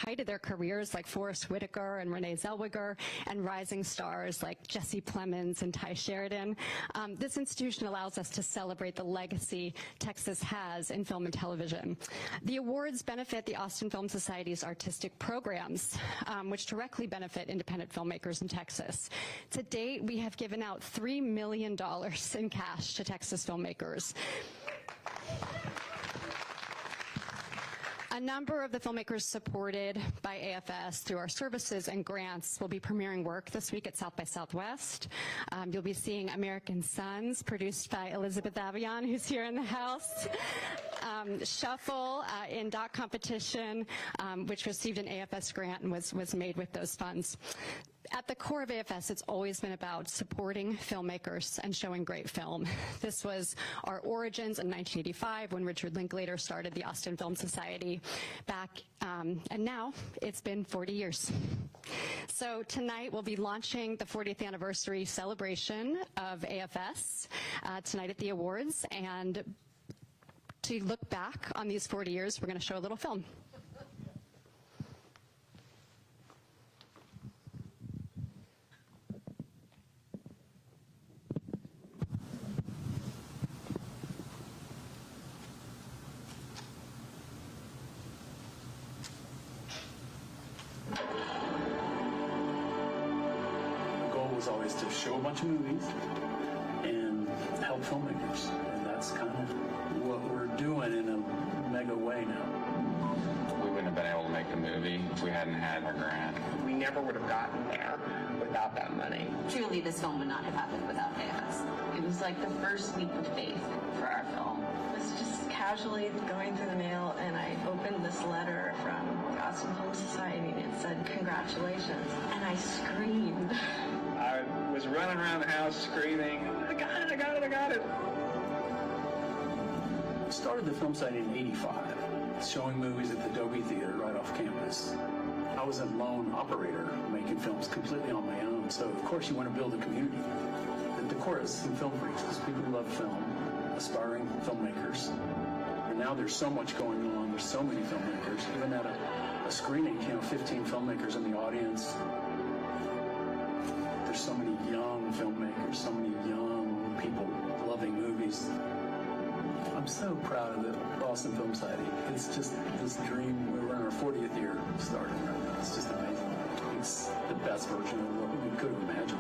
height of their careers like Forrest Whitaker and Renee Zellweger, and rising stars like Jesse Plemons and Ty Sheridan. This institution allows us to celebrate the legacy Texas has in film and television. The awards benefit the Austin Film Society's artistic programs, which directly benefit independent filmmakers in Texas. To date, we have given out $3 million in cash to Texas filmmakers. A number of the filmmakers supported by AFS through our services and grants will be premiering work this week at South by Southwest. You'll be seeing American Sons, produced by Elizabeth Avion, who's here in the house. Shuffle in Doc Competition, which received an AFS grant and was made with those funds. At the core of AFS, it's always been about supporting filmmakers and showing great film. This was our origins in 1985 when Richard Linklater started the Austin Film Society back, and now it's been 40 years. So tonight we'll be launching the 40th anniversary celebration of AFS tonight at the awards, and to look back on these 40 years, we're going to show a little film. Always to show a bunch of movies and help filmmakers, and that's kind of what we're doing in a mega way now. We wouldn't have been able to make the movie if we hadn't had our grant. We never would have gotten there without that money. Truly, this film would not have happened without AFS. It was like the first leap of faith for our film. I was just casually going through the mail, and I opened this letter from the Austin Film Society, and it said, "Congratulations," and I screamed. I was running around the house screaming, "I got it, I got it, I got it." I started the film site in '85, showing movies at the Dobie Theater right off campus. I was a lone operator making films completely on my own, so of course you want to build a community. At the core is some film freaks, people who love film, aspiring filmmakers. And now there's so much going on, there's so many filmmakers. Even at a screening, 15 filmmakers in the audience. There's so many young filmmakers, so many young people loving movies. I'm so proud of the Austin Film Society. It's just this dream. We're in our 40th year starting right now. It's just amazing. It's the best version of what we could have imagined.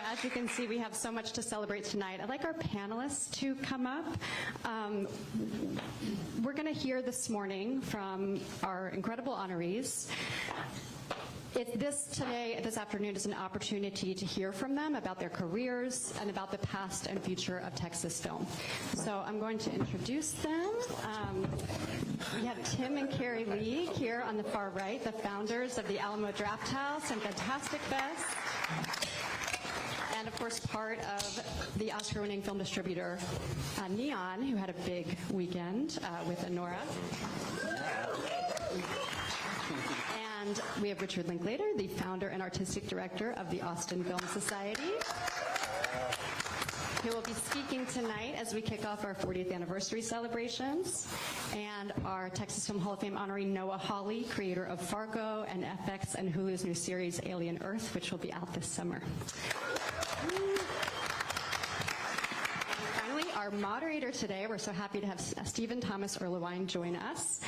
As you can see, we have so much to celebrate tonight. I'd like our panelists to come up. We're going to hear this morning from our incredible honorees. This afternoon is an opportunity to hear from them about their careers and about the past and future of Texas film. So I'm going to introduce them. We have Tim and Karrie Lee here on the far right, the founders of the Alamo Draft House and Fantastic Fest. And of course, part of the Oscar-winning film distributor Neon, who had a big weekend with Honora. And we have Richard Linklater, the founder and artistic director of the Austin Film Society, who will be speaking tonight as we kick off our 40th anniversary celebrations. And our Texas Film Hall of Fame honoree Noah Hawley, creator of Fargo and FX and Hulu's new series Alien Earth, which will be out this summer. Our moderator today, we're so happy to have Stephen Thomas Erlewine join us.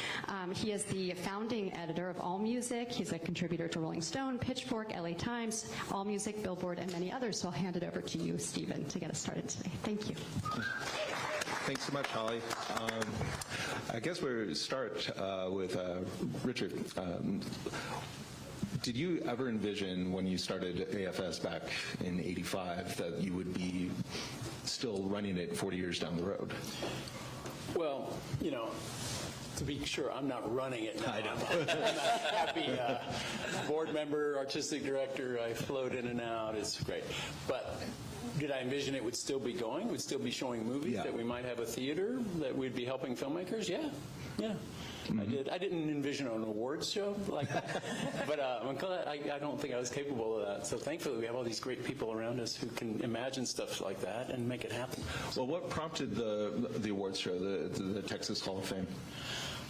He is the founding editor of AllMusic. He's a contributor to Rolling Stone, Pitchfork, LA Times, AllMusic, Billboard, and many others. So I'll hand it over to you, Stephen, to get us started today. Thank you. Thanks so much, Holly. I guess we'll start with Richard. Did you ever envision when you started AFS back in '85 that you would be still running it 40 years down the road? Well, to be sure, I'm not running it now. I know. I'm a happy board member, artistic director. I float in and out. It's great. But Did I envision it would still be going, would still be showing movies, Yeah. that we might have a theater, that we'd be helping filmmakers? Yeah, yeah. I did. I didn't envision an awards show like that, but I'm glad. I don't think I was capable of that. So thankfully, we have all these great people around us who can imagine stuff like that and make it happen. Well, what prompted the awards show, the Texas Hall of Fame?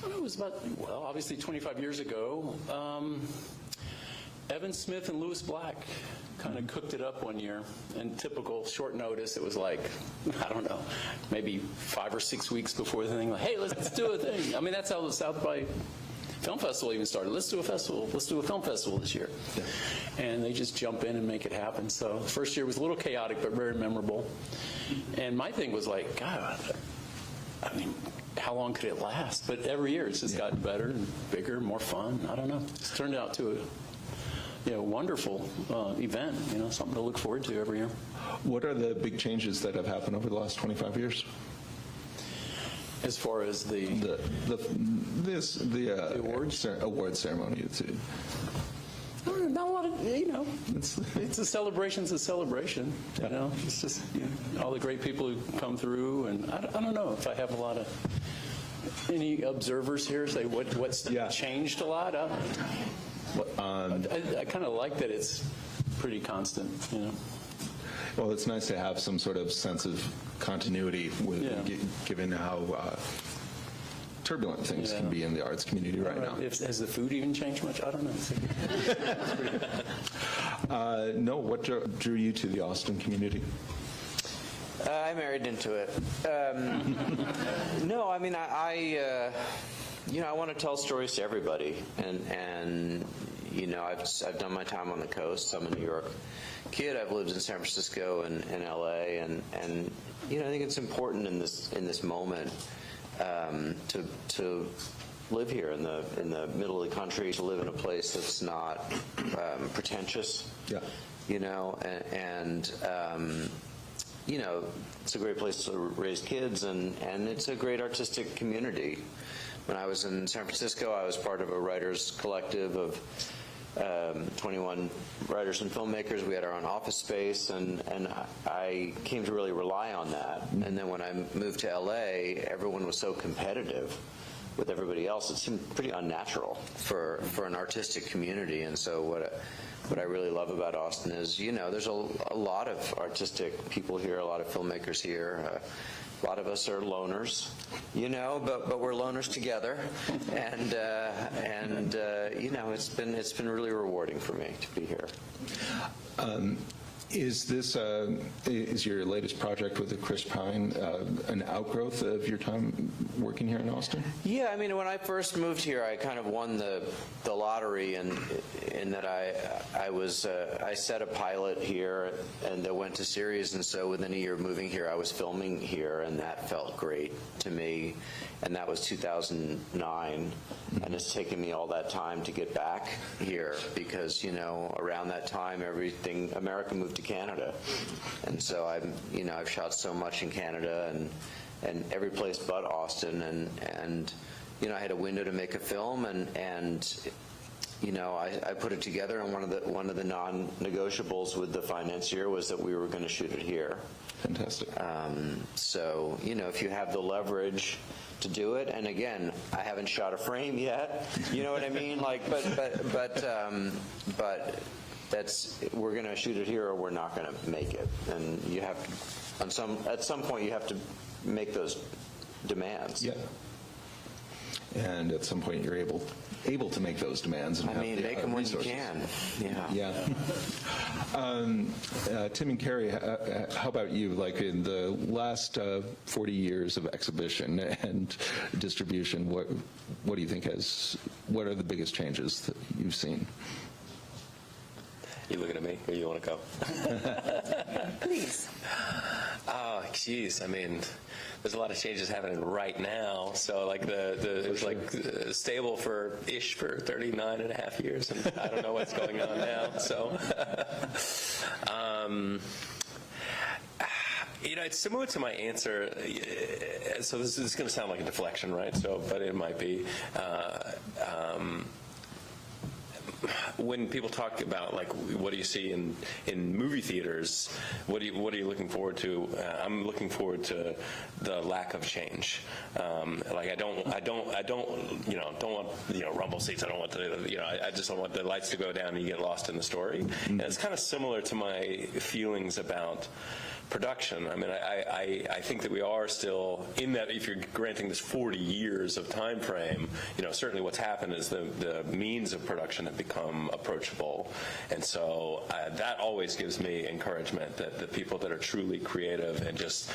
It was about, well, obviously 25 years ago. Evan Smith and Louis Black kind of cooked it up one year, and typical short notice, it was like, I don't know, maybe 5 or 6 weeks before the thing, like, hey, let's do a thing. I mean, that's how the South by Film Festival even started. Let's do a festival. Let's do a film festival this year. Yeah. And they just jump in and make it happen. So the first year was a little chaotic, but very memorable. And my thing was like, God, I mean, how long could it last? But every year it's just gotten better and bigger, more fun. I don't know. It's turned out to a wonderful event, something to look forward to every year. What are the big changes that have happened over the last 25 years? As far as the awards ceremony. Not a lot of, it's a celebration. It's a celebration. It's just all the great people who come through, and I don't know if I have a lot of any observers here say what's changed a lot. I kind of like that it's pretty constant, Well, it's nice to have some sort of sense of continuity given how turbulent things can be in the arts community right now. Has the food even changed much? I don't know. No, what drew you to the Austin community? I married into it. No, I mean, I want to tell stories to everybody, and I've done my time on the coast. I'm a New York kid. I've lived in San Francisco and LA, and I think it's important in this moment to live here in the middle of the country, to live in a place that's not pretentious. Yeah. It's a great place to raise kids, and it's a great artistic community. When I was in San Francisco, I was part of a writers collective of 21 writers and filmmakers. We had our own office space, and I came to really rely on that. And then when I moved to LA, everyone was so competitive with everybody else. It seemed pretty unnatural for an artistic community. And so what I really love about Austin is, there's a lot of artistic people here, a lot of filmmakers here. A lot of us are loners, but we're loners together, and it's been really rewarding for me to be here. Is this is your latest project with the Chris Pine an outgrowth of your time working here in Austin? Yeah, I mean, when I first moved here, I kind of won the lottery, and in that I set a pilot here and went to series, and so within a year of moving here, I was filming here, and that felt great to me. And that was 2009, and it's taken me all that time to get back here because, around that time, America moved to Canada. And so I've shot so much in Canada and every place but Austin, and I had a window to make a film, and I put it together, and one of the non-negotiables with the financier was that we were going to shoot it here. Fantastic. So, if you have the leverage to do it, and again, I haven't shot a frame yet, you know what I mean? But we're going to shoot it here or we're not going to make it. And you have to, at some point, you have to make those demands. Yeah. And at some point, you're able to make those demands. And make them when you can. Yeah. Tim and Karrie, how about you? Like in the last 40 years of exhibition and distribution, what do you think what are the biggest changes that you've seen? You looking at me, or you want to go? Please. Oh, geez. I mean, there's a lot of changes happening right now. So, it was stable for 39 and a half years, and I don't know what's going on now. So, it's similar to my answer. So this is going to sound like a deflection, right? So, but it might be. when people talk about like what do you see in movie theaters, what are you looking forward to? I'm looking forward to the lack of change. Like I don't want rumble seats. I don't want I just don't want the lights to go down and you get lost in the story. And it's kind of similar to my feelings about production. I mean, I think that we are still in that. If you're granting this 40 years of time frame, certainly what's happened is the means of production have become approachable, and so that always gives me encouragement that the people that are truly creative and just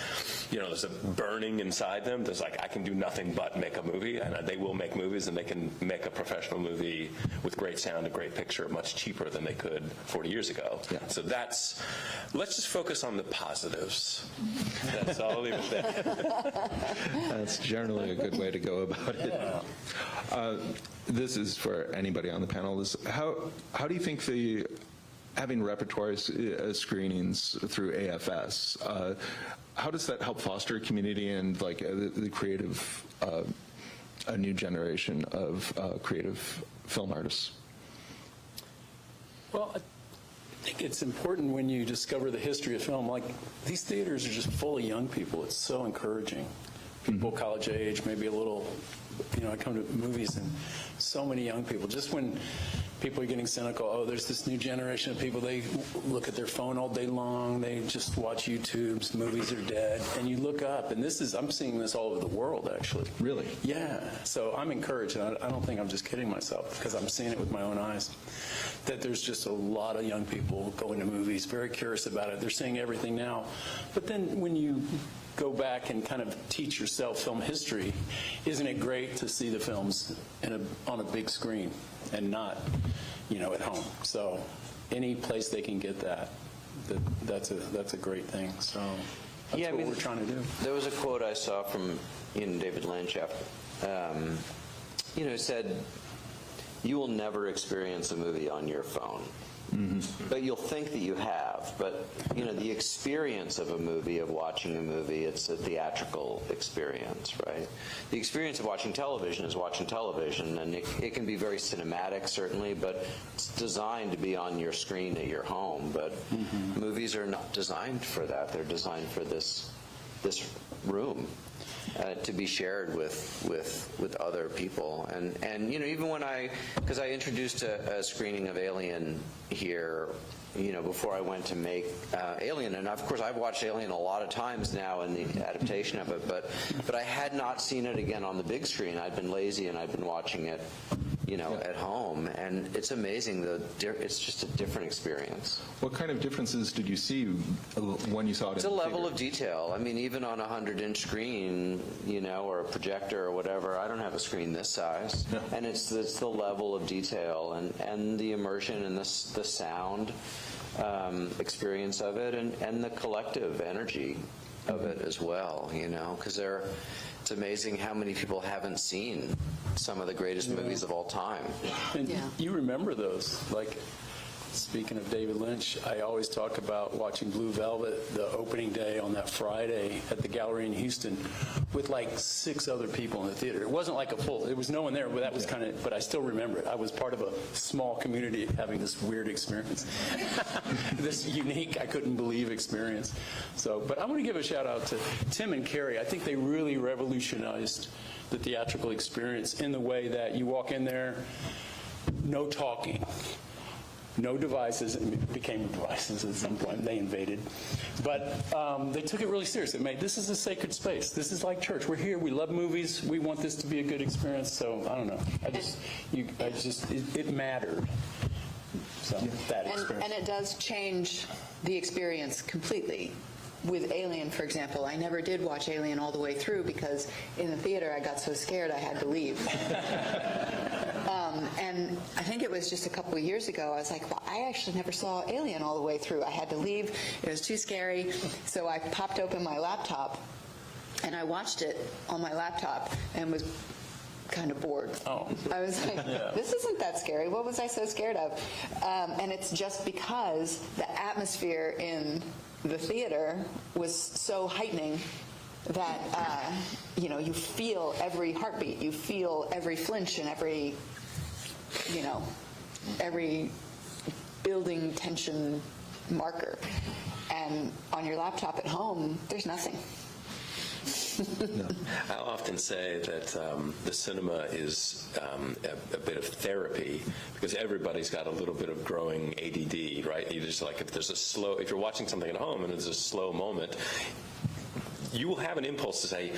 there's a burning inside them. There's like, I can do nothing but make a movie, and they will make movies, and they can make a professional movie with great sound, a great picture, much cheaper than they could 40 years ago. Yeah. So let's just focus on the positives. That's all. I'll leave it there. That's generally a good way to go about it. Yeah. This is for anybody on the panel. How do you think having repertoire screenings through AFS, how does that help foster a community and like the creative, a new generation of creative film artists? Well, I think it's important when you discover the history of film. Like, these theaters are just full of young people. It's so encouraging. People college age, maybe a little, I come to movies and so many young people. Just when people are getting cynical, there's this new generation of people, they look at their phone all day long, they just watch YouTubes, movies are dead, and you look up, and I'm seeing this all over the world, actually. Really? Yeah, so I'm encouraged, and I don't think I'm just kidding myself, because I'm seeing it with my own eyes, that there's just a lot of young people going to movies, very curious about it. They're seeing everything now. But then when you go back and kind of teach yourself film history, isn't it great to see the films on a big screen and not, at home? So any place they can get that's a great thing. So that's what we're trying to do. There was a quote I saw from David Lynch. It said, "You will never experience a movie on your phone." Mm-hmm. But you'll think that you have. But, the experience of a movie, of watching a movie, it's a theatrical experience, right? The experience of watching television is watching television, and it can be very cinematic, certainly, but it's designed to be on your screen at your home. But movies are not designed for that. They're designed for this room. To be shared with other people, and even when because I introduced a screening of Alien here, before I went to make Alien, and of course I've watched Alien a lot of times now in the adaptation of it, but I had not seen it again on the big screen. I'd been lazy and I'd been watching it at home, and it's amazing. It's just a different experience. What kind of differences did you see when you saw it? It's a level of detail. I mean, even on a 100-inch screen, or a projector or whatever, I don't have a screen this size, and it's the level of detail and the immersion and the sound experience of it, and the collective energy of it as well. Because it's amazing how many people haven't seen some of the greatest movies of all time. And you remember those. Like, speaking of David Lynch, I always talk about watching Blue Velvet the opening day on that Friday at the gallery in Houston with like 6 other people in the theater. It wasn't like there was no one there, but that was but I still remember it. I was part of a small community having this weird experience. This unique, I couldn't believe experience. But I want to give a shout out to Tim and Karrie. I think they really revolutionized the theatrical experience in the way that you walk in there, no talking, no devices. It became devices at some point. They invaded. But they took it really seriously. This is a sacred space. This is like church. We're here. We love movies. We want this to be a good experience. So, I don't know. It mattered. So, that experience. And it does change the experience completely. With Alien, for example, I never did watch Alien all the way through because in the theater I got so scared I had to leave. And I think it was just a couple of years ago, I was like, well, I actually never saw Alien all the way through. I had to leave. It was too scary. So I popped open my laptop and I watched it on my laptop and was kind of bored. I was like, this isn't that scary. What was I so scared of? And it's just because the atmosphere in the theater was so heightening that you feel every heartbeat, you feel every flinch and every every building tension marker. And on your laptop at home, there's nothing. I often say that the cinema is a bit of therapy because everybody's got a little bit of growing ADD, right? You just like if you're watching something at home and there's a slow moment, you will have an impulse to say,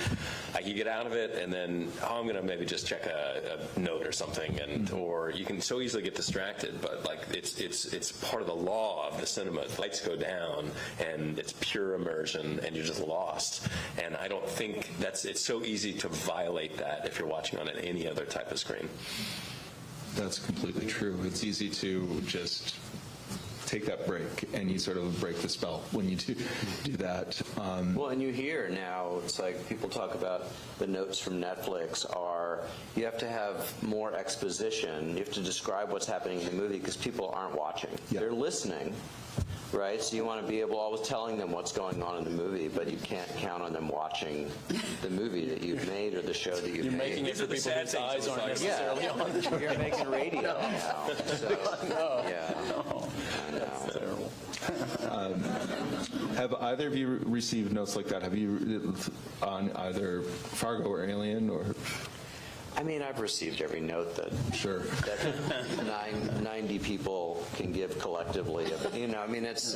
I can get out of it, and then I'm going to maybe just check a note or something, and or you can so easily get distracted. But like it's part of the law of the cinema. Lights go down, and it's pure immersion, and you're just lost. And I don't think it's so easy to violate that if you're watching on any other type of screen. That's completely true. It's easy to just take that break, and you sort of break the spell when you do that. Well, and you hear now, it's like people talk about the notes from Netflix are, you have to have more exposition. You have to describe what's happening in the movie because people aren't watching. Yep. They're listening, right? So you want to be able always telling them what's going on in the movie, but you can't count on them watching the movie that you've made or the show that you've made. Making it for people whose eyes aren't necessarily on the screen. You're making radio now. So, yeah. I know. Terrible. Have either of you received notes like that? Have you on either Fargo or Alien or? I mean, I've received every note that Sure. that 90 people can give collectively. You know, I mean, it's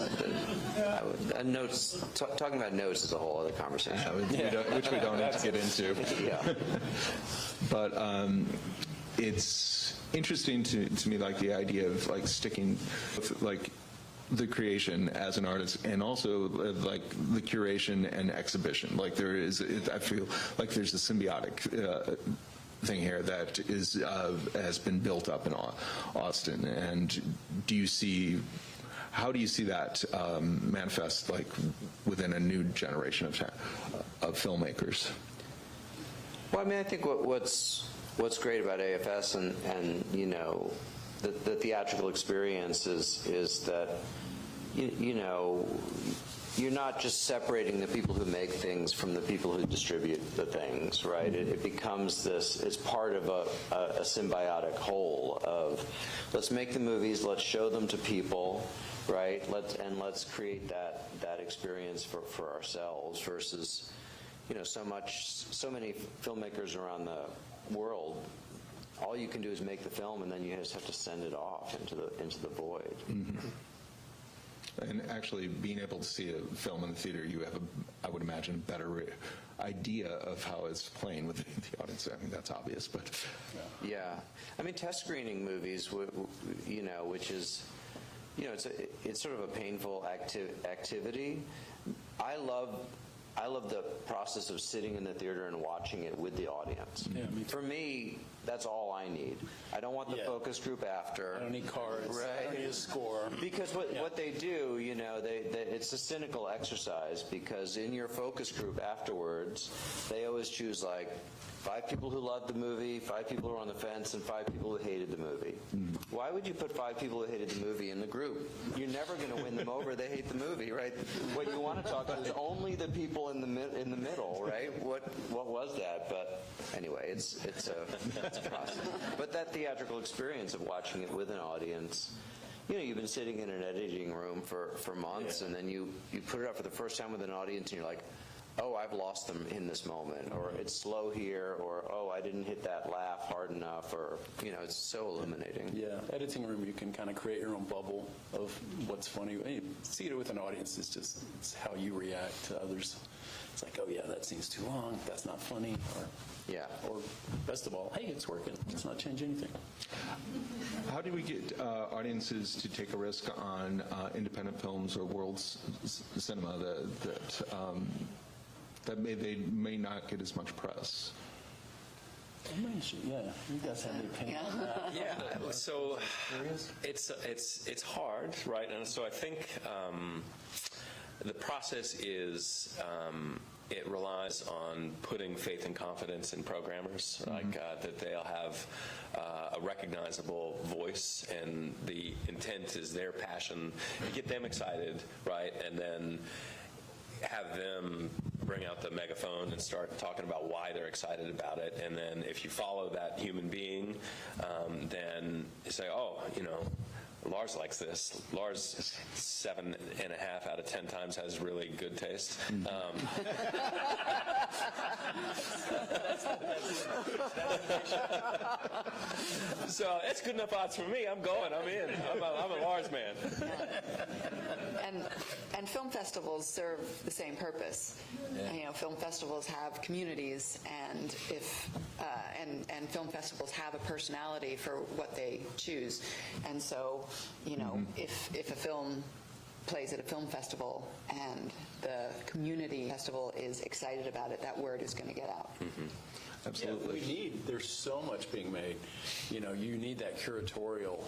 notes. Talking about notes is a whole other conversation. Which we don't need to get into. Yeah. But it's interesting to me, like the idea of like sticking with like the creation as an artist, and also like the curation and exhibition. Like there is, I feel like there's a symbiotic thing here that is has been built up in Austin. And how do you see that manifest like within a new generation of filmmakers? Well, I mean, I think what's great about AFS and you know, the theatrical experience is that you know, you're not just separating the people who make things from the people who distribute the things, right? It becomes this, it's part of a symbiotic whole of let's make the movies, let's show them to people, right? Let's create that experience for ourselves versus, you know, so many filmmakers around the world, all you can do is make the film and then you just have to send it off into the void. Mm-hmm. And actually being able to see a film in the theater, you have, I would imagine, a better idea of how it's playing within the audience. I mean, that's obvious, but... Yeah. I mean, test screening movies, you know, which is, you know, it's sort of a painful activity. I love the process of sitting in the theater and watching it with the audience. Yeah, me too. For me, that's all I need. I don't want the focus group after. I don't need cards. Right. I don't need a score. Because what they do, you know, it's a cynical exercise because in your focus group afterwards, they always choose like 5 people who loved the movie, 5 people who were on the fence, and 5 people who hated the movie. Why would you put 5 people who hated the movie in the group? You're never going to win them over. They hate the movie, right? What you want to talk to is only the people in the middle, right? What was that? But anyway, it's a process. But that theatrical experience of watching it with an audience. You know, you've been sitting in an editing room for months, and then you put it up for the first time with an audience, and you're like, oh, I've lost them in this moment, or it's slow here, or oh, I didn't hit that laugh hard enough, or, you know, it's so illuminating. Yeah, editing room, you can kind of create your own bubble of what's funny. When you see it with an audience, it's how you react to others. It's like, oh yeah, that scene's too long, that's not funny, or best of all, hey, it's working, let's not change anything. How do we get audiences to take a risk on independent films or world cinema that they may not get as much press? Yeah, you guys have the opinion on that. Yeah, so it's hard, right? And so I think the process is it relies on putting faith and confidence in programmers, like that they'll have a recognizable voice, and the intent is their passion. You get them excited, right? And then have them bring out the megaphone and start talking about why they're excited about it. And then if you follow that human being, then you say, oh, Lars likes this. Lars 7.5 out of 10 times has really good taste. So it's good enough odds for me. I'm going. I'm in. I'm a Lars man. And film festivals serve the same purpose. Film festivals have communities, and and film festivals have a personality for what they choose. And so, if a film plays at a film festival and the community festival is excited about it, that word is going to get out. Absolutely. Yeah, there's so much being made. You need that curatorial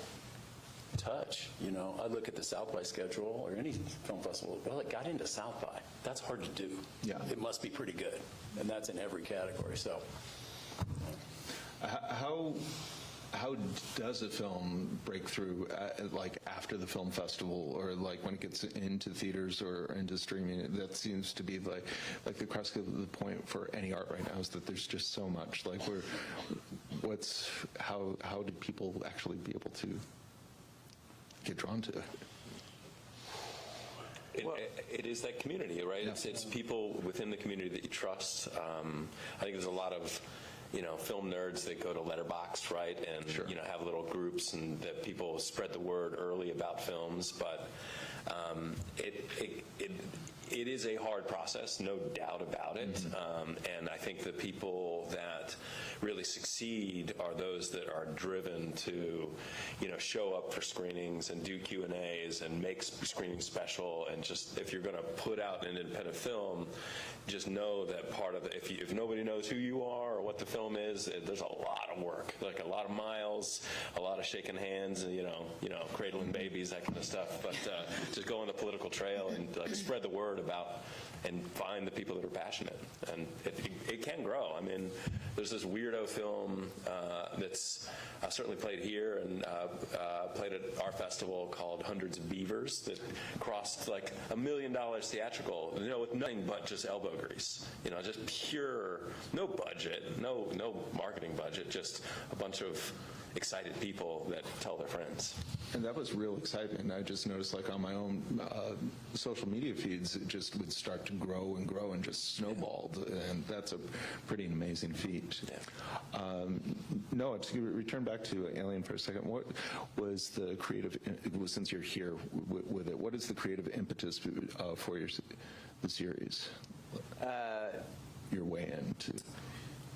touch. I look at the South by schedule or any film festival. Well, it got into South by. That's hard to do. Yeah. It must be pretty good. And that's in every category. So, how does a film break through, like after the film festival, or like when it gets into theaters or into streaming? That seems to be like the crux of the point for any art right now, is that there's just so much. Like, how do people actually be able to get drawn to it? It is that community, right? Yeah. It's people within the community that you trust. I think there's a lot of film nerds that go to Letterboxd, right, and Sure. Have little groups, and that people spread the word early about films. But it is a hard process, no doubt about it. And I think the people that really succeed are those that are driven to, show up for screenings and do Q&As and make screenings special. And just, if you're going to put out an independent film, just know that part of it, if nobody knows who you are or what the film is, there's a lot of work, like a lot of miles, a lot of shaking hands, and cradling babies, that kind of stuff. But just go on the political trail and spread the word about, and find the people that are passionate, and it can grow. I mean, there's this weirdo film that's certainly played here and played at our festival called Hundreds of Beavers, that crossed like $1 million theatrical, with nothing but just elbow grease, just pure, no budget, no marketing budget, just a bunch of excited people that tell their friends. And that was real exciting. I just noticed, like, on my own social media feeds, it just would start to grow and grow and just snowballed, and that's a pretty amazing feat. Yeah. Noah, to return back to Alien for a second, what was the creative, since you're here with it, what is the creative impetus for the series? Your way into...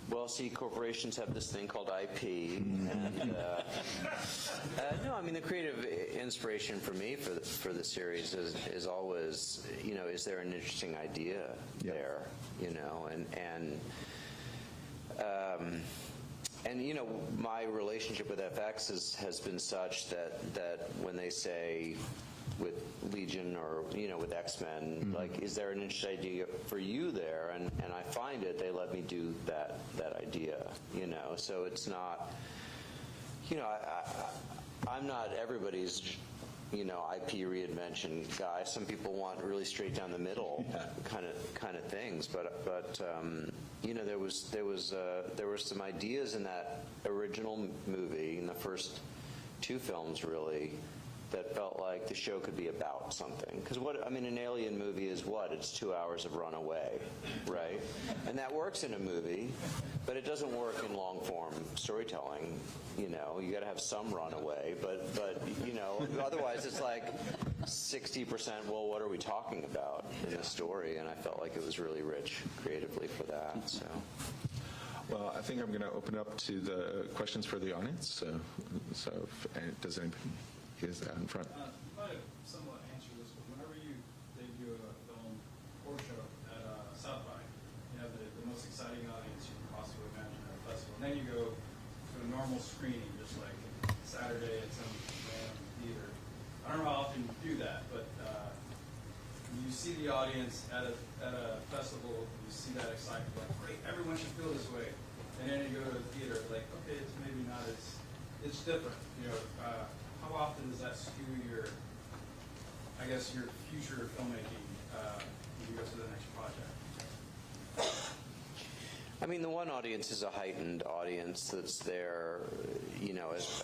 Well, see, corporations have this thing called IP, and no, I mean, the creative inspiration for me for the series is always, is there an interesting idea there, and my relationship with FX has been such that when they say, with Legion or with X-Men, like, is there an interesting idea for you there? And I find they let me do that idea, so it's not, I'm not everybody's IP reinvention guy. Some people want really straight down the middle kind of things, but there were some ideas in that original movie, in the first two films really, that felt like the show could be about something. Because an Alien movie is what? It's 2 hours of runaway, right? And that works in a movie, but it doesn't work in long-form storytelling. You got to have some runaway, but otherwise it's like 60%, well, what are we talking about in the story? And I felt like it was really rich creatively for that, so. Well, I think I'm going to open up to the questions for the audience. So does anybody... Is that in front? You might have somewhat answered this, but whenever you debut a film or show at South by, you have the most exciting audience you can possibly imagine at a festival. And then you go to a normal screening, just like Saturday at some random theater. I don't know how often you do that, but you see the audience at a festival, you see that excitement, like, great, everyone should feel this way. And then you go to a theater, like, okay, it's maybe not as, it's different, how often does that skew your future filmmaking when you go to the next project? I mean, the one audience is a heightened audience that's there,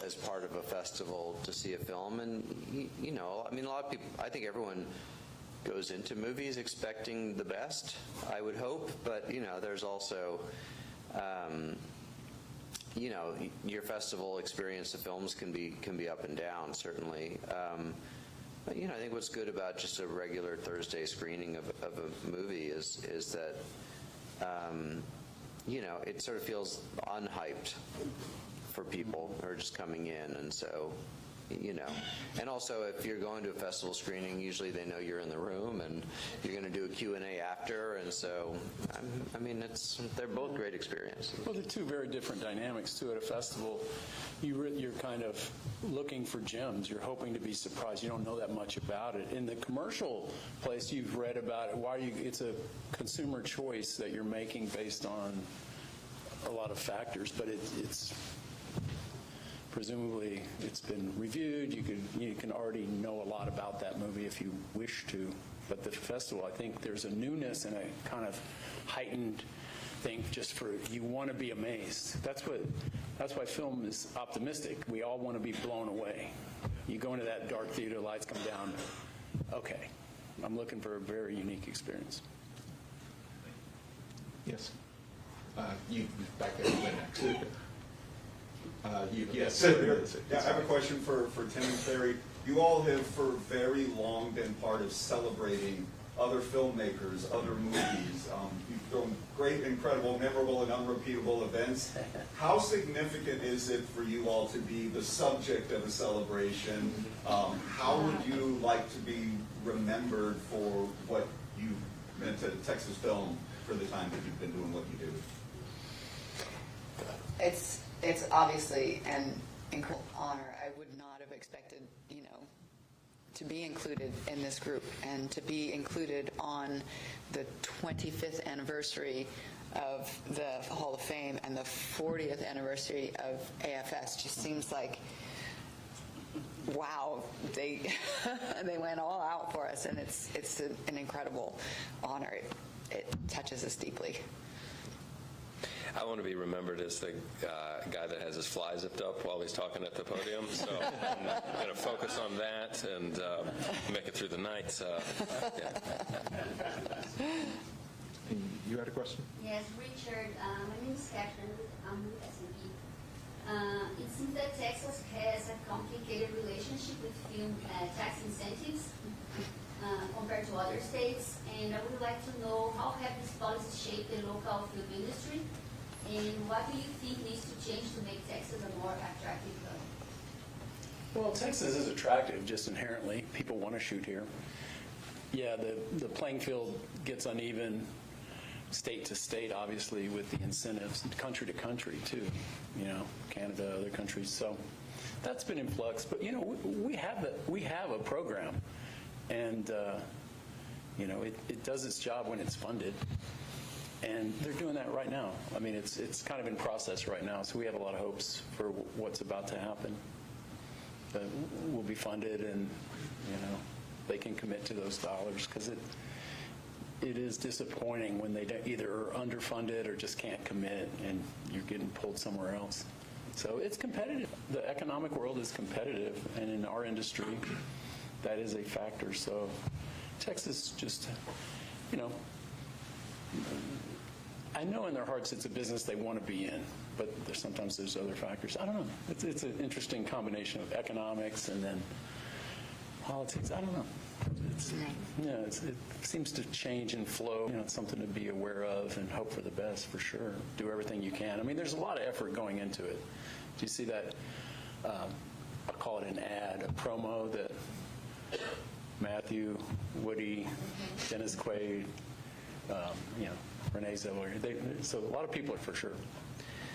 as part of a festival to see a film. And, I mean, a lot of people, I think everyone goes into movies expecting the best, I would hope. But, there's also, your festival experience of films can be up and down, certainly. But, I think what's good about just a regular Thursday screening of a movie is that, it sort of feels unhyped for people who are just coming in. And so, and also if you're going to a festival screening, usually they know you're in the room and you're going to do a Q&A after. And so, I mean, they're both great experiences. Well, they're two very different dynamics, too. At a festival, you're kind of looking for gems. You're hoping to be surprised. You don't know that much about it. In the commercial place, you've read about it. It's a consumer choice that you're making based on a lot of factors, but it's presumably it's been reviewed. You can already know a lot about that movie if you wish to. But the festival, I think there's a newness and a kind of heightened thing just for you want to be amazed. That's why film is optimistic. We all want to be blown away. You go into that dark theater, lights come down. Okay, I'm looking for a very unique experience. Yes. You back there next. Yes. Yeah, I have a question for Tim and Karrie. You all have for very long been part of celebrating other filmmakers, other movies. You've thrown great, incredible, memorable, and unrepeatable events. How significant is it for you all to be the subject of a celebration? How would you like to be remembered for what you meant to Texas film for the time that you've been doing what you do? It's obviously an incredible honor. I would not have expected, to be included in this group and to be included on the 25th anniversary of the Hall of Fame and the 40th anniversary of AFS. Just seems like, wow, they went all out for us, and it's an incredible honor. It touches us deeply. I want to be remembered as the guy that has his fly zipped up while he's talking at the podium. So I'm going to focus on that and make it through the night. Yeah. You had a question? Yes, Richard. My name is Catherine. I'm with S&P. It seems that Texas has a complicated relationship with film tax incentives compared to other states, and I would like to know how have these policies shaped the local film industry, and what do you think needs to change to make Texas a more attractive film? Well, Texas is attractive just inherently. People want to shoot here. Yeah, the playing field gets uneven state to state, obviously, with the incentives, and country to country, too. Canada, other countries. So that's been in flux. But, we have a program. And, it does its job when it's funded. And they're doing that right now. I mean, it's kind of in process right now. So we have a lot of hopes for what's about to happen. But we'll be funded, and, they can commit to those dollars, because it is disappointing when they either are underfunded or just can't commit, and you're getting pulled somewhere else. So it's competitive. The economic world is competitive, and in our industry, that is a factor. So Texas just, I know in their hearts it's a business they want to be in, but sometimes there's other factors. I don't know. It's an interesting combination of economics and then politics. I don't know. It seems to change and flow. It's something to be aware of and hope for the best, for sure. Do everything you can. I mean, there's a lot of effort going into it. Do you see that? I'll call it an ad, a promo that Matthew, Woody, Dennis Quaid, Renee Zellweger. So a lot of people are for sure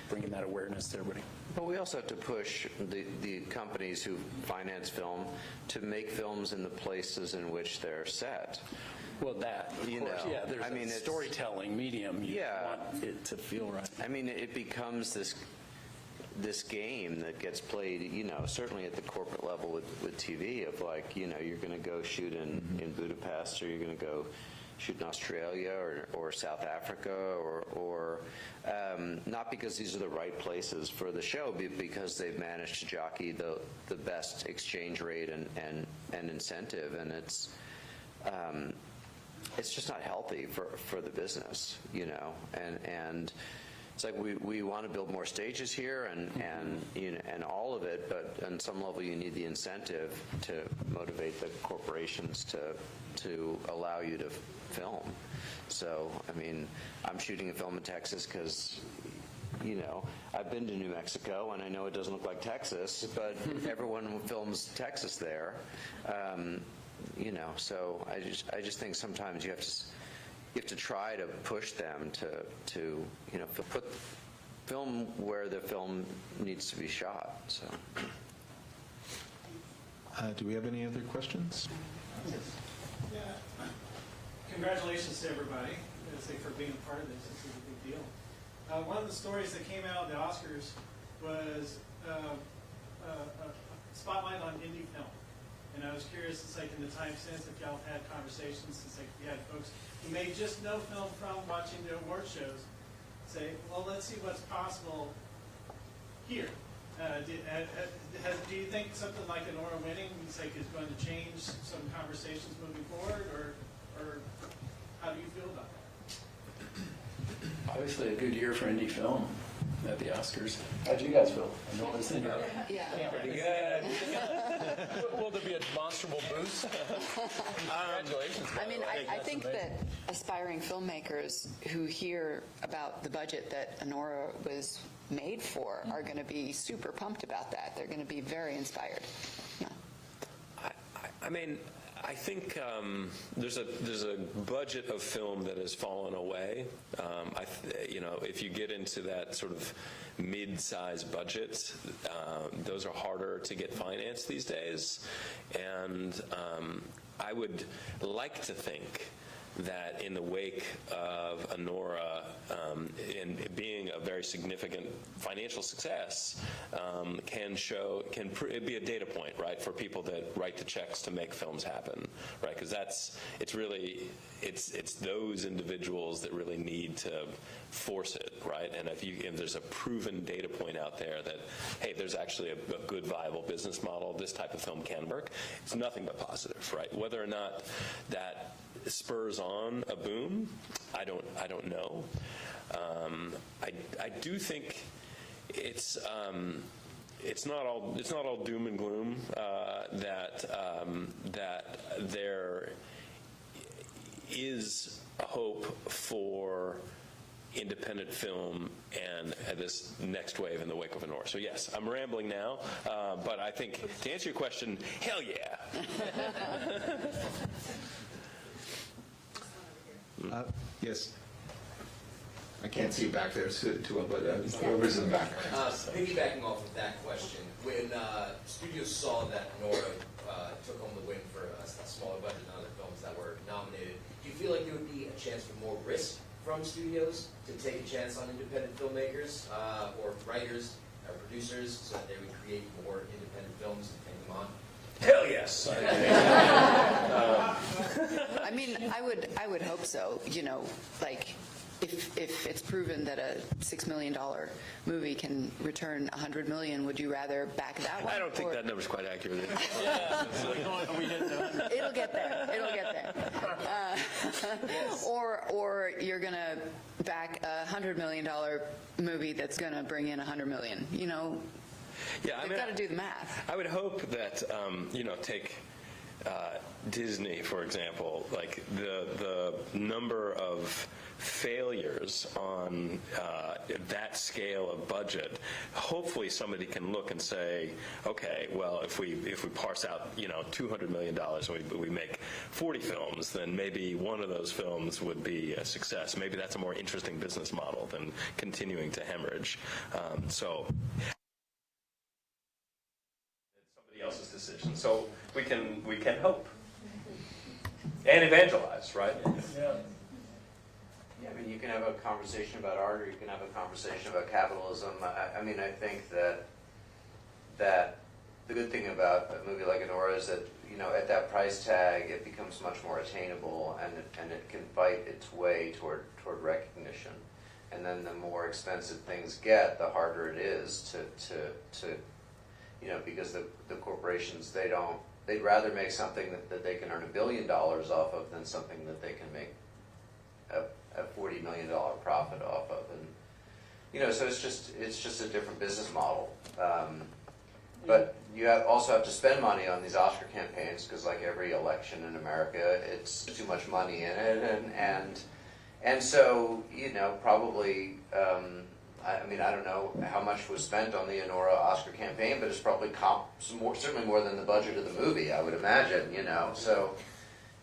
bringing that awareness to everybody. But we also have to push the companies who finance film to make films in the places in which they're set. Well, that, of course, yeah. There's a storytelling medium. You want it to feel right. I mean, it becomes this game that gets played, certainly at the corporate level with TV of you're going to go shoot in Budapest, or you're going to go shoot in Australia or South Africa or not because these are the right places for the show, but because they've managed to jockey the best exchange rate and incentive, and it's just not healthy for the business, you know, and it's like we want to build more stages here and you know, and all of it, but on some level you need the incentive to motivate the corporations to allow you to film. So, I mean, I'm shooting a film in Texas because, you know, I've been to New Mexico and I know it doesn't look like Texas, but everyone films Texas there. You know, so I just think sometimes you have to try to push them to you know, put film where the film needs to be shot. So. Do we have any other questions? Yeah. Congratulations to everybody, I say, for being a part of this. This is a big deal. One of the stories that came out of the Oscars was a spotlight on indie film. And I was curious, it's like in the time since, if y'all have had conversations, it's like you had folks who may just know film from watching the award shows say, well, let's see what's possible here. Do you think something like an Honor winning is going to change some conversations moving forward, or how do you feel about that? Obviously, a good year for indie film at the Oscars. How'd you guys feel? I know it's in here. Yeah. Pretty good. Will there be a demonstrable boost? Congratulations. I mean, I think that aspiring filmmakers who hear about the budget that Honora was made for are going to be super pumped about that. They're going to be very inspired. Yeah. I mean, I think there's a budget of film that has fallen away. You know, if you get into that sort of mid-size budgets, those are harder to get financed these days. And I would like to think that in the wake of Honora and being a very significant financial success, can be a data point, right, for people that write the checks to make films happen, right? Because it's those individuals that really need to force it, right? And if there's a proven data point out there that, hey, there's actually a good viable business model, this type of film can work, it's nothing but positive, right? Whether or not that spurs on a boom, I don't know. I do think it's not all doom and gloom. That there is a hope for independent film and this next wave in the wake of Honora. So yes, I'm rambling now, but I think to answer your question, hell yeah. Yes. I can't see back there too well, but whoever's in the back. Piggybacking off of that question, when studios saw that Honora took home the win for a smaller budget than other films that were nominated, do you feel like there would be a chance for more risk from studios to take a chance on independent filmmakers or writers or producers so that they would create more independent films and take them on? Hell yes. I mean, I would hope so. You know, like if it's proven that a $6 million movie can return $100 million, would you rather back that one? I don't think that number's quite accurate. It'll get there. It'll get there. Or you're gonna back a $100 million movie that's gonna bring in $100 million. You know. Yeah, They've got to do the math. I would hope that, you know, take Disney, for example, like the number of failures on that scale of budget. Hopefully somebody can look and say, okay, well, if we parse out, you know, $200 million and we make 40 films, then maybe one of those films would be a success. Maybe that's a more interesting business model than continuing to hemorrhage. So else's decision. So we can hope and evangelize, right? Yeah. Yeah, I mean, you can have a conversation about art, or you can have a conversation about capitalism. I mean, I think that the good thing about a movie like Honora is that, at that price tag, it becomes much more attainable, and it can fight its way toward recognition. And then the more expensive things get, the harder it is to because the corporations, they'd rather make something that they can earn $1 billion off of than something that they can make a $40 million profit off of. And so it's just a different business model. But you also have to spend money on these Oscar campaigns, because like every election in America, it's too much money in it, and so probably I don't know how much was spent on the Honora Oscar campaign, but it's probably certainly more than the budget of the movie, I would imagine. So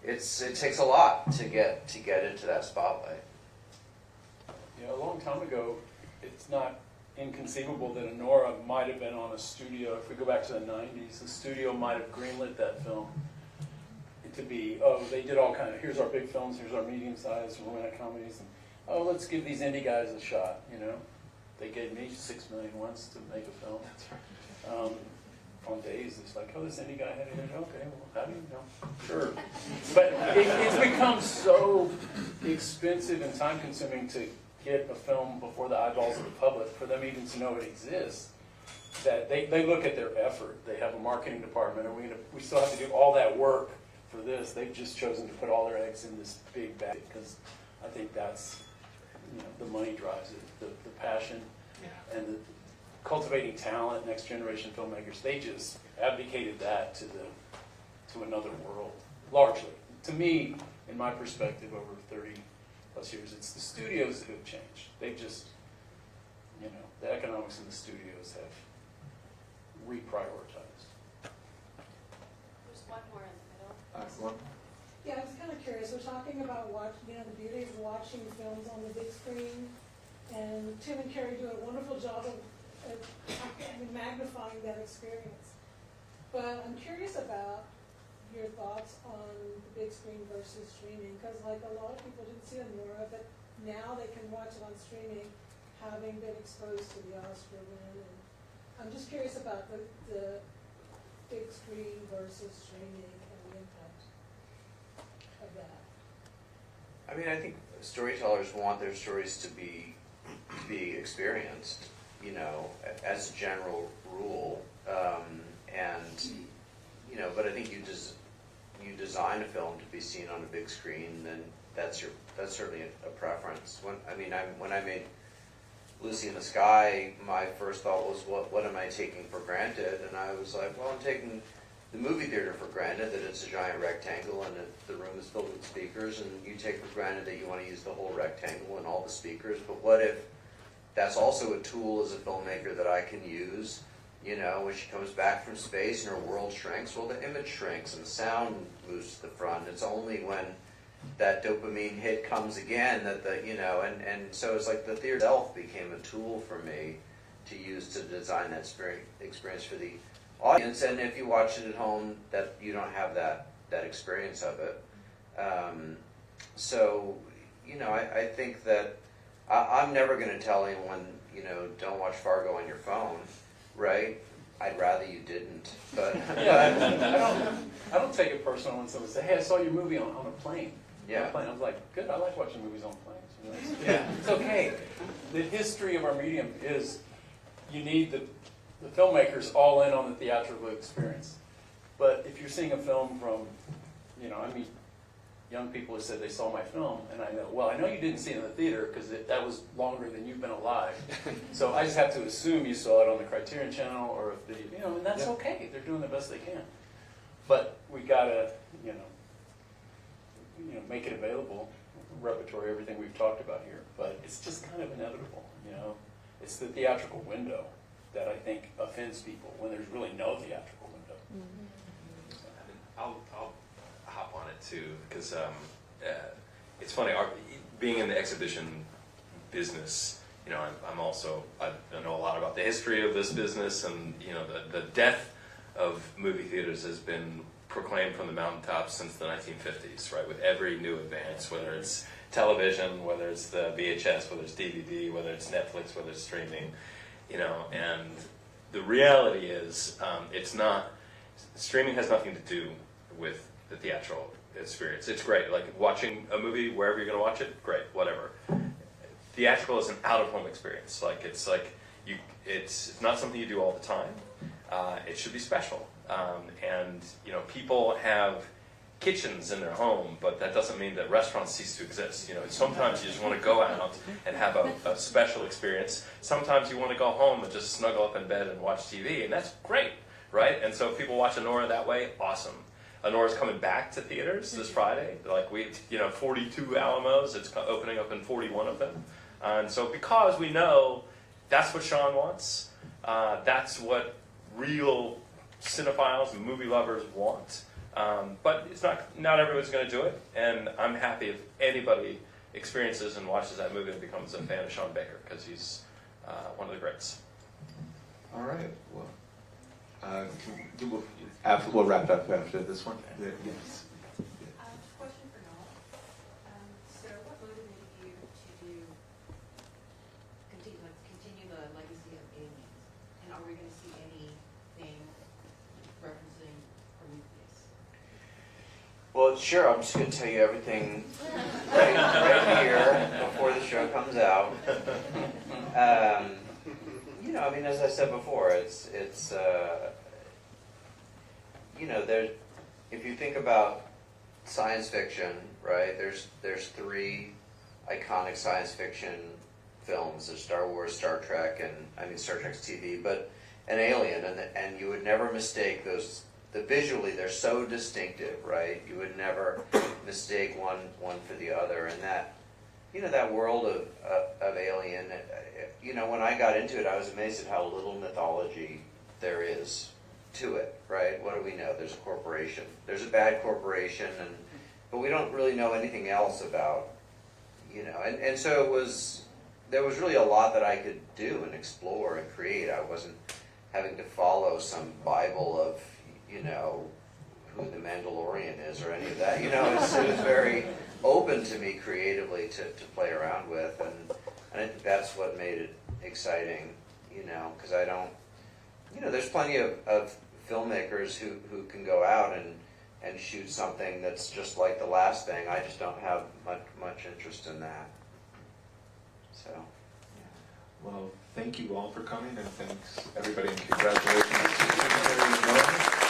it takes a lot to get into that spotlight. A long time ago, it's not inconceivable that Honora might have been on a studio. If we go back to the 90s, the studio might have greenlit that film to be, they did all kind of, here's our big films, here's our medium-sized romantic comedies, and let's give these indie guys a shot. They gave me $6 million once to make a film. That's right. On days, it's like, this indie guy had it. Okay, well, how do you know? Sure. But it's become so expensive and time-consuming to get a film before the eyeballs of the public, for them even to know it exists, that they look at their effort. They have a marketing department, and we still have to do all that work for this. They've just chosen to put all their eggs in this big bag, because I think that's, the money drives it, the passion, and the cultivating talent, next generation filmmakers. They just advocated that to another world, largely. To me, in my perspective, over 30 plus years, it's the studios that have changed. They've just, the economics in the studios have reprioritized. There's one more in the middle. One. Yeah, I was kind of curious. We're talking about the beauty of watching films on the big screen, and Tim and Karrie do a wonderful job of magnifying that experience. But I'm curious about your thoughts on the big screen versus streaming, because like a lot of people didn't see Honora, but now they can watch it on streaming, having been exposed to the Oscar win. And I'm just curious about the big screen versus streaming and the impact of that. I think storytellers want their stories to be experienced, as a general rule, but I think you design a film to be seen on a big screen, then that's certainly a preference. When I made Lucy in the Sky, my first thought was, what am I taking for granted? And I was like, well, I'm taking the movie theater for granted, that it's a giant rectangle and that the room is filled with speakers, and you take for granted that you want to use the whole rectangle and all the speakers. But what if that's also a tool as a filmmaker that I can use? When she comes back from space and her world shrinks, well, the image shrinks and the sound moves to the front. It's only when that dopamine hit comes again that and so it's like the theater itself became a tool for me to use to design that experience for the audience. And if you watch it at home, that you don't have that experience of it. I think that I'm never going to tell anyone, don't watch Fargo on your phone. Right? I'd rather you didn't. But I don't take it personal when someone says, "Hey, I saw your movie on a plane." Yeah. I was like, "Good. I like watching movies on planes." It's okay. The history of our medium is you need the filmmakers all in on the theatrical experience. But if you're seeing a film from, I meet young people who said they saw my film, and I know you didn't see it in the theater because that was longer than you've been alive. So I just have to assume you saw it on the Criterion Channel or a video, and that's okay. They're doing the best they can. But we gotta, make it available, repertory, everything we've talked about here. But it's just kind of inevitable, It's the theatrical window that I think offends people when there's really no theatrical window. Mm-hmm. I'll hop on it too, because it's funny, being in the exhibition business, I'm also, I know a lot about the history of this business, and the death of movie theaters has been proclaimed from the mountaintops since the 1950s, right? With every new advance, whether it's television, whether it's the VHS, whether it's DVD, whether it's Netflix, whether it's streaming, and the reality is, streaming has nothing to do with the theatrical experience. It's great. Like watching a movie wherever you're going to watch it, great, whatever. Theatrical is an out-of-home experience. It's not something you do all the time. It should be special. And people have kitchens in their home, but that doesn't mean that restaurants cease to exist. Sometimes you just want to go out and have a special experience. Sometimes you want to go home and just snuggle up in bed and watch TV, and that's great, right? And so if people watch Honoree that way, awesome. Honoree's coming back to theaters this Friday. 42 Alamos. It's opening up in 41 of them. And so because we know that's what Sean wants, that's what real cinephiles and movie lovers want. But it's not everyone's going to do it, and I'm happy if anybody experiences and watches that movie and becomes a fan of Sean Baker, because he's one of the greats. All right. Well, we'll wrap it up after this one. Yes. Question for Noel. So, what motivated you to continue the legacy of Aliens? And are we going to see anything referencing Prometheus? Well, sure. I'm just going to tell you everything right here before the show comes out. As I said before, it's if you think about science fiction, right? There's three iconic science fiction films: there's Star Wars, Star Trek, and Star Trek's TV, but an Alien, and you would never mistake those. Visually, they're so distinctive, right? You would never mistake one for the other, and that world of Alien. When I got into it, I was amazed at how little mythology there is to it, right? What do we know? There's a corporation. There's a bad corporation, but we don't really know anything else about, And so there was really a lot that I could do and explore and create. I wasn't having to follow some Bible of, who the Mandalorian is or any of that. It was very open to me creatively to play around with, and I think that's what made it exciting, because I don't, there's plenty of filmmakers who can go out and shoot something that's just like the last thing. I just don't have much interest in that. So, yeah. Well, thank you all for coming, and thanks everybody, and congratulations to